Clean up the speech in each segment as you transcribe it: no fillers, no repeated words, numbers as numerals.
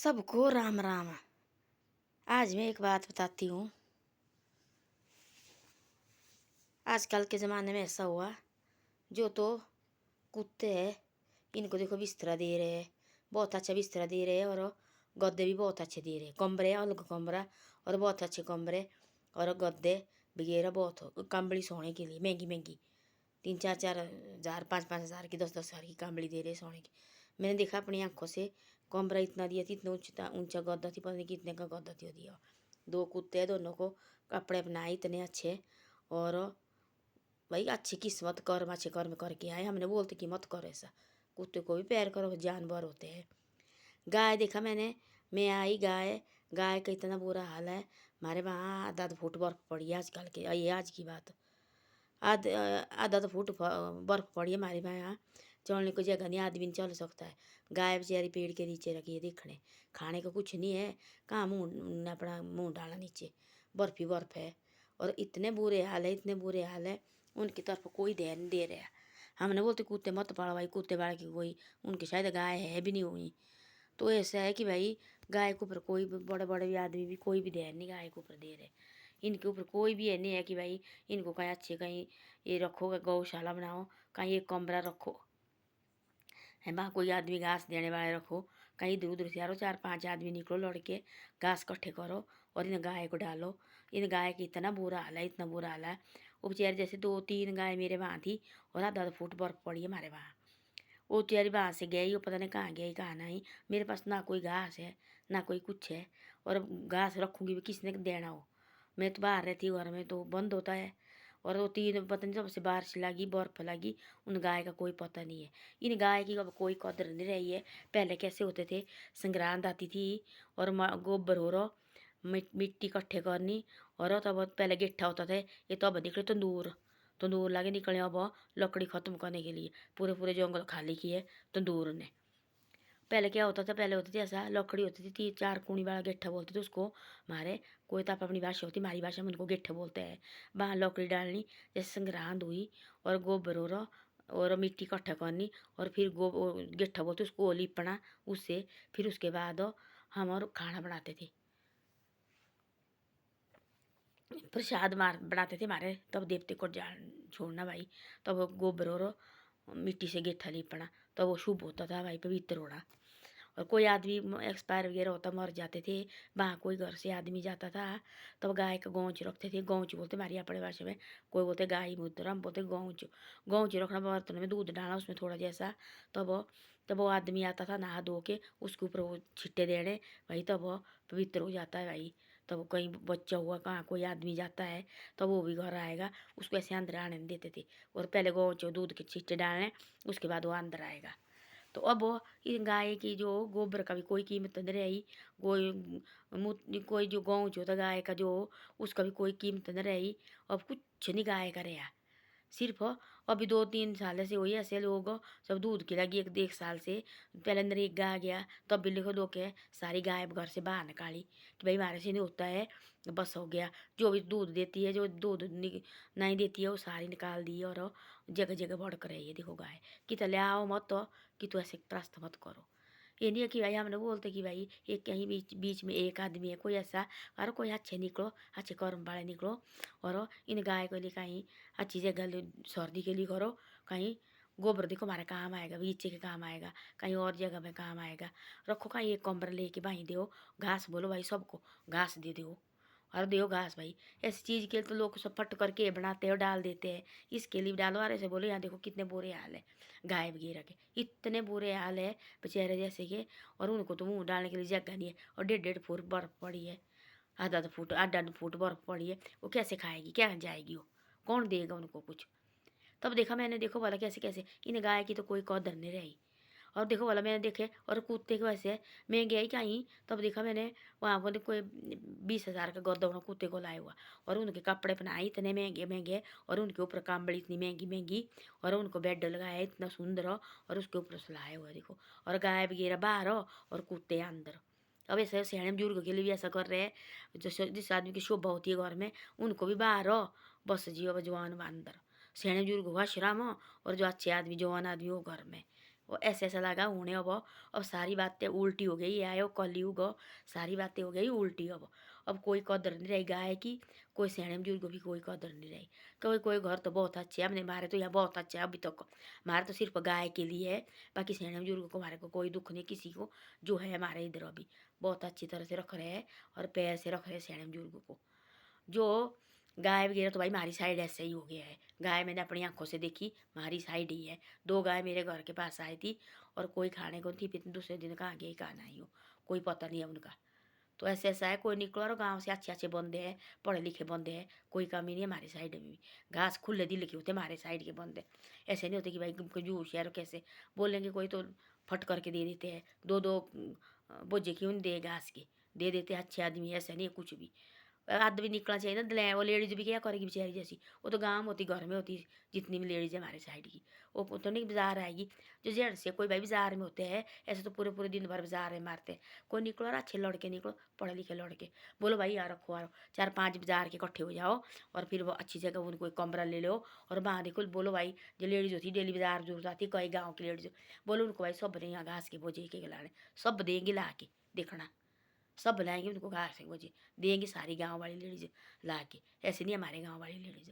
सबको राम राम। आज मैं एक बात बताती हूँ। आजकल के ज़माने में ऐसा हुआ, जो तो कुत्ते हैं इनको देखो बिस्तरा दे रहे हैं, बहुत अच्छा बिस्तरा दे रहे हैं, और गद्दे भी बहुत अच्छे दे रहे हैं, कमरे अलग कमरा और बहुत अच्छे कमरे और गद्दे वगैरह बहुत कंबली सोने के लिए महंगी महंगी 3-4 हज़ार 5-5 हज़ार की 10-10 हज़ार की कंबली दे रहे सोने की। मैंने देखा अपनी आंखों से, कमरा इतना दिया थी, इतना ऊंचा ऊंचा गद्दा थी, पता नहीं कितने का गद्दा थी दिया। 2 कुत्ते हैं, दोनों को कपड़े बनाए इतने अच्छे, और भाई अच्छी किस्मत कर्म अच्छे कर्म करके आए। हमने बोलते कि मत करो ऐसा, कुत्ते को भी प्यार करो, जानवर होते हैं। गाय देखा मैंने, मैं आई गाय, गाय का इतना बुरा हाल है। हमारे वहाँ आधा आधा फुट बर्फ पड़ी है आजकल के, ये आज की बात। आधा तो फुट बर्फ पड़ी है हमारे यहाँ। चलने को जगह नहीं, आदमी नहीं चल सकता है। गाय बेचारी पेड़ के नीचे रखी है देखने, खाने को कुछ नहीं है, कहाँ मुँह अपना मुँह डाला नीचे, बर्फ ही बर्फ है। और इतने बुरे हाल है, इतने बुरे हाल है, उनकी तरफ कोई ध्यान नहीं दे रहा। हमने बोलते कुत्ते मत पालो भाई, कुत्ते बाड़ के कोई उनके शायद गाय है भी नहीं हुई। तो ऐसा है कि भाई गाय के ऊपर कोई भी बड़े बड़े भी आदमी भी कोई भी ध्यान नहीं गाय के ऊपर दे रहे। इनके ऊपर कोई भी है नहीं है कि भाई इनको कहीं अच्छे कहीं ये रखो, गौशाला बनाओ, कहीं एक कमरा रखो है, वहाँ कोई आदमी घास देने वाले रखो, कहीं इधर उधर से यारो 4-5 आदमी निकलो लड़के, घास इकट्ठे करो और इन गाय को डालो। इन गाय की इतना बुरा हाल है, इतना बुरा हाल है। वो बेचारे जैसे 2-3 गाय मेरे वहाँ थी, और आधा फुट बर्फ पड़ी है हमारे वहाँ। वो बेचारी वहाँ से गई, वो पता नहीं कहाँ गई कहाँ नहीं। मेरे पास ना कोई घास है ना कोई कुछ है, और घास रखूँगी भी किसने देना हो। मैं तो बाहर रहती हूँ, घर में तो बंद होता है। और वो 3 पता नहीं जब से बारिश लगी बर्फ लगी, उन गाय का कोई पता नहीं है। इन गाय की अब कोई कदर नहीं रही है। पहले कैसे होते थे, संग्रांद आती थी और गोबर हो रहा, मिट्टी इकट्ठे करनी, और तब पहले गिट्ठा होता था। ये तो अब निकले तंदूर, तंदूर लागे निकले अब लकड़ी ख़त्म करने के लिए। पूरे पूरे जंगल खाली किए तंदूर ने। पहले क्या होता था, पहले होती थी ऐसा, लकड़ी होती थी 3-4 कूणी वाला गेठा बोलते थे उसको। हमारे कोई तो अपनी भाषा होती, हमारी भाषा में उनको गेठा बोलते हैं। वहाँ लकड़ी डालनी, जैसे संग्रांद हुई और गोबर हो रहा और मिट्टी इकट्ठा करनी, और फिर गेठा बोलते उसको लिपना उससे। फिर उसके बाद हम और खाना बनाते थे, प्रसाद मार बनाते थे हमारे। तब देवते को जान छोड़ना भाई, तब गोबर और मिट्टी से गेठा लिपना, तब वो शुभ होता था भाई, पवित्र होना। और कोई आदमी एक्सपायर वगैरह होता, मर जाते थे, वहाँ कोई घर से आदमी जाता था, तब गाय का गौच रखते थे। गौच बोलते हमारी अपने भाषा में, कोई बोलते गाय मूत्र, हम बोलते गौच। गौच रखना, बर्तन में दूध डालना उसमें थोड़ा जैसा, तब तब वो आदमी आता था नहा धो के, उसके ऊपर वो छिट्टे देने भाई, तब वो पवित्र हो जाता है भाई। तब कहीं बच्चा हुआ, कहाँ कोई आदमी जाता है, तब वो भी घर आएगा, उसको ऐसे अंदर आने नहीं देते थे। और पहले गौच दूध के छिट्टे डालने, उसके बाद वो अंदर आएगा। तो अब इन गाय की जो गोबर का भी कोई कीमत नहीं रही। कोई जो गौच होता गाय का जो, उसका भी कोई कीमत नहीं रही। अब कुछ नहीं गाय का रहा, सिर्फ अभी 2-3 साल से हुई ऐसे लोग सब दूध की लगी। 1 साल से पहले नरेगा आ गया, तब भी लिखो दो के सारी गाय घर से बाहर निकाली कि भाई हमारे से नहीं होता है, बस हो गया। जो भी दूध देती है, जो दूध नहीं देती है, वो सारी निकाल दी। और जगह जगह भड़क रही है देखो गाय कि तो ले आओ मत, कि तो ऐसे त्रस्त मत करो। ये नहीं है कि भाई हमने बोलते कि भाई एक कहीं बीच बीच में एक आदमी है कोई ऐसा, और कोई अच्छे निकलो, अच्छे कर्म वाले निकलो, और इन गाय को लिए कहीं अच्छी जगह सर्दी के लिए करो। कहीं गोबर देखो हमारे काम आएगा, बगीचे के काम आएगा, कहीं और जगह में काम आएगा। रखो कहीं एक कमरा लेके भाई दो, घास बोलो भाई सबको घास दे दो, और दो घास भाई। ऐसी चीज़ के लिए तो लोग सब फट करके बनाते हैं और डाल देते हैं, इसके लिए डालो। और ऐसे बोलो यहाँ देखो कितने बुरे हाल है गाय वगैरह के, इतने बुरे हाल है बेचारे जैसे के। और उनको तो मुँह डालने के लिए जगह नहीं है, और 1.5-1.5 फुट बर्फ पड़ी है, आधा आधा फुट 8-8 फुट बर्फ पड़ी है। वो कैसे खाएगी, क्या जाएगी, वो कौन देगा उनको कुछ। तब देखा मैंने, देखो वाला कैसे कैसे इन गाय की तो कोई कदर नहीं रही। और देखो वाला मैंने देखे, और कुत्ते के वैसे मैं गई कहीं, तब देखा मैंने वहाँ पर कोई 20,000 का गद्दा कुत्ते को लाया हुआ, और उनके कपड़े पहनाए इतने महंगे महंगे, और उनके ऊपर काम्बड़ी इतनी महंगी महंगी, और उनको बेड लगाया इतना सुंदर, और उसके ऊपर सुलाया हुआ देखो। और गाय वगैरह बाहर और कुत्ते अंदर। अब ऐसे सियाने बुजुर्ग के लिए भी ऐसा कर रहे हैं, जैसे जिस आदमी की शोभा होती है घर में, उनको भी बाहर बस जियो जवान अंदर। सियाने बुजुर्ग हुआ आश्रम, और जो अच्छे आदमी जवान आदमी वो घर में। और ऐसे ऐसा लगा होने अब सारी बातें उल्टी हो गई। आयो कलयुग, सारी बातें हो गई उल्टी। अब कोई कदर नहीं रही गाय की, कोई सयाने बुजुर्ग को भी कोई कदर नहीं रही। कोई कोई घर तो बहुत अच्छे हैं, हमने हमारे तो यहाँ बहुत अच्छा है अभी तक। हमारे तो सिर्फ गाय के लिए है, बाकी सयाने बुजुर्ग को हमारे को कोई दुख नहीं किसी को। जो है हमारे इधर अभी बहुत अच्छी तरह से रख रहे हैं और पैर से रख रहे हैं सयाने बुजुर्ग को। जो गाय वगैरह तो भाई हमारी साइड ऐसे ही हो गया है। गाय मैंने अपनी आंखों से देखी, हमारी साइड ही है। 2 गाय मेरे घर के पास आई थी और कोई खाने को नहीं थी, फिर दूसरे दिन कहाँ गई कहाँ नहीं हो, कोई पता नहीं है उनका। तो ऐसे ऐसा है, कोई निकलो और गाँव से अच्छे अच्छे बंदे हैं, पढ़े लिखे बंदे हैं, कोई कमी नहीं है हमारी साइड में भी। घास खुले दिल के होते हमारे साइड के बंदे। ऐसे नहीं होते कि भाई कंजूस है, कैसे बोलेंगे कोई तो फट करके दे देते हैं। 2-2 बोझे क्यों नहीं दे घास के, दे देते हैं अच्छे आदमी। ऐसा नहीं है कुछ भी। अद भी निकलना चाहिए ना दले। वो लेडीज भी क्या करेगी बेचारी जैसी, वो तो गाँव में होती, घर में होती। जितनी भी लेडीज है हमारे साइड की, वो तो नहीं बाजार आएगी। जो जेंट्स से कोई भाई बाजार में होते हैं, ऐसे तो पूरे पूरे दिन भर बाजार में मारते हैं। कोई निकलो और अच्छे लड़के निकलो, पढ़े लिखे लड़के, बोलो भाई यार रखो यार 4-5 बाजार के इकट्ठे हो जाओ और फिर वो अच्छी जगह उनको एक कमरा ले लो। और वहाँ देखो बोलो भाई जो लेडीज होती डेली बाजार जरूरत आती, कई गाँव की लेडीज, बोलो उनको भाई सब यहाँ घास के बोझे के लाने, सब देंगे ला के, देखना सब लाएंगे उनको घास के बोझे देंगी सारी गांव वाली लेडीज ला के। ऐसे नहीं हमारे गांव वाली लेडीज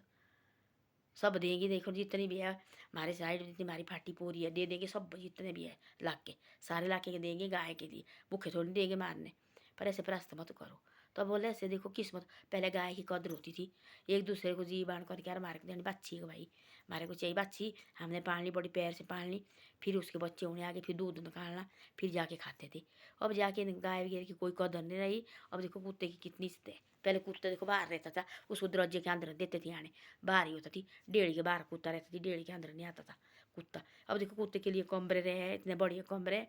सब देंगी। देखो जितनी भी है हमारे साइड, जितनी हमारी फाटी पूरी है दे देंगे सब, जितने भी है ला के सारे ला के देंगे गाय के लिए। भूखे थोड़ी देंगे मारने, पर ऐसे प्रस्त मत करो। तो बोले ऐसे देखो किस्मत, पहले गाय की कदर होती थी, एक दूसरे को जी बांध करके यार मारे को देनी बच्ची को, भाई हमारे को चाहिए बच्ची, हमने पाल ली बड़ी पैर से पाल ली, फिर उसके बच्चे होने आगे, फिर दूध निकालना, फिर जाके खाते थे। अब जाके गाय वगैरह की कोई कदर नहीं रही। अब देखो कुत्ते की कितनी इज्जत है। पहले कुत्ते देखो बाहर रहता था, उसको दरवाजे के अंदर देते थे आने, बाहर ही होता थी, डेढ़ी के बाहर कुत्ता रहता थी, डेढ़ी के अंदर नहीं आता था कुत्ता। अब देखो कुत्ते के लिए कमरे रहे हैं, इतने बढ़िया कमरे,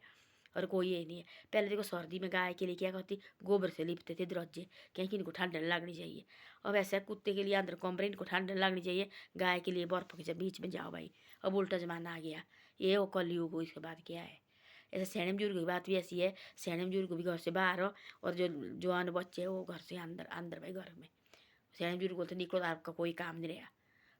और कोई ये नहीं है। पहले देखो सर्दी में गाय के लिए क्या करती, गोबर से लिपते थे दरवाजे, क्योंकि इनको ठंड नहीं लगनी चाहिए। अब ऐसा कुत्ते के लिए अंदर कमरे, इनको ठंड नहीं लगनी चाहिए, गाय के लिए बर्फ के बीच में जाओ भाई। अब उल्टा जमाना आ गया, ये वो कलयुग हो, इसके बाद क्या है। ऐसे सयाने बुजुर्ग की बात भी ऐसी है, सयाने बुजुर्ग भी घर से बाहर हो, और जो जवान बच्चे हैं वो घर से अंदर अंदर भाई घर में। सयाने बुजुर्ग को तो निकलो तो आपका कोई काम नहीं रहा।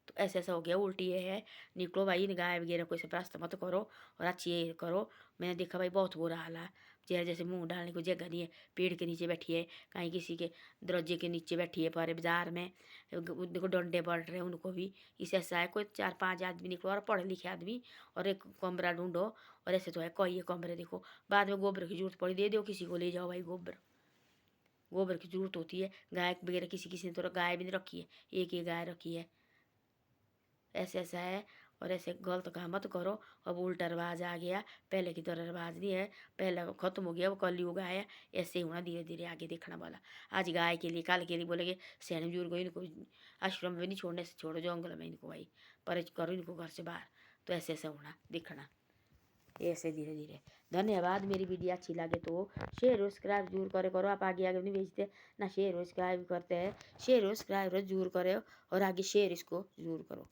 तो ऐसे ऐसा हो गया उल्टी ये है। निकलो भाई गाय वगैरह को ऐसे प्रस्त मत करो और अच्छी ये करो। मैंने देखा भाई बहुत बुरा हाल है, चेहरे जैसे मुंह डालने को जगह नहीं है, पेड़ के नीचे बैठी है, कहीं किसी के दरवाजे के नीचे बैठी है, पर बाजार में देखो डंडे पड़ रहे हैं उनको भी। इसे ऐसा है कोई 4-5 आदमी निकलो और पढ़े लिखे आदमी, और एक कमरा ढूंढो। और ऐसे तो है कोई ये कमरे देखो, बाद में गोबर की जरूरत पड़ी दे दो किसी को, ले जाओ भाई गोबर, गोबर की जरूरत होती है। गाय वगैरह किसी किसी ने तो गाय भी नहीं रखी है, एक ही गाय रखी है। ऐसे ऐसा है, और ऐसे गलत काम मत करो। अब उल्टा रिवाज आ गया, पहले की तरह रिवाज नहीं है, पहले खत्म हो गया, वो कलयुग आया। ऐसे ही होना धीरे धीरे आगे देखना वाला। आज गाय के लिए कल के लिए बोलेंगे सैन बुजुर्ग इनको आश्रम में नहीं छोड़ने से छोड़ो जंगल में इनको भाई, पर करो इनको घर से बाहर। तो ऐसे ऐसे होना देखना, ऐसे धीरे धीरे। धन्यवाद। मेरी वीडियो अच्छी लगे तो शेयर और सब्सक्राइब जरूर करे करो। आप आगे आगे नहीं भेजते ना, शेयर और सब्सक्राइब करते हैं, शेयर और सब्सक्राइब जरूर करो और आगे शेयर इसको जरूर करो।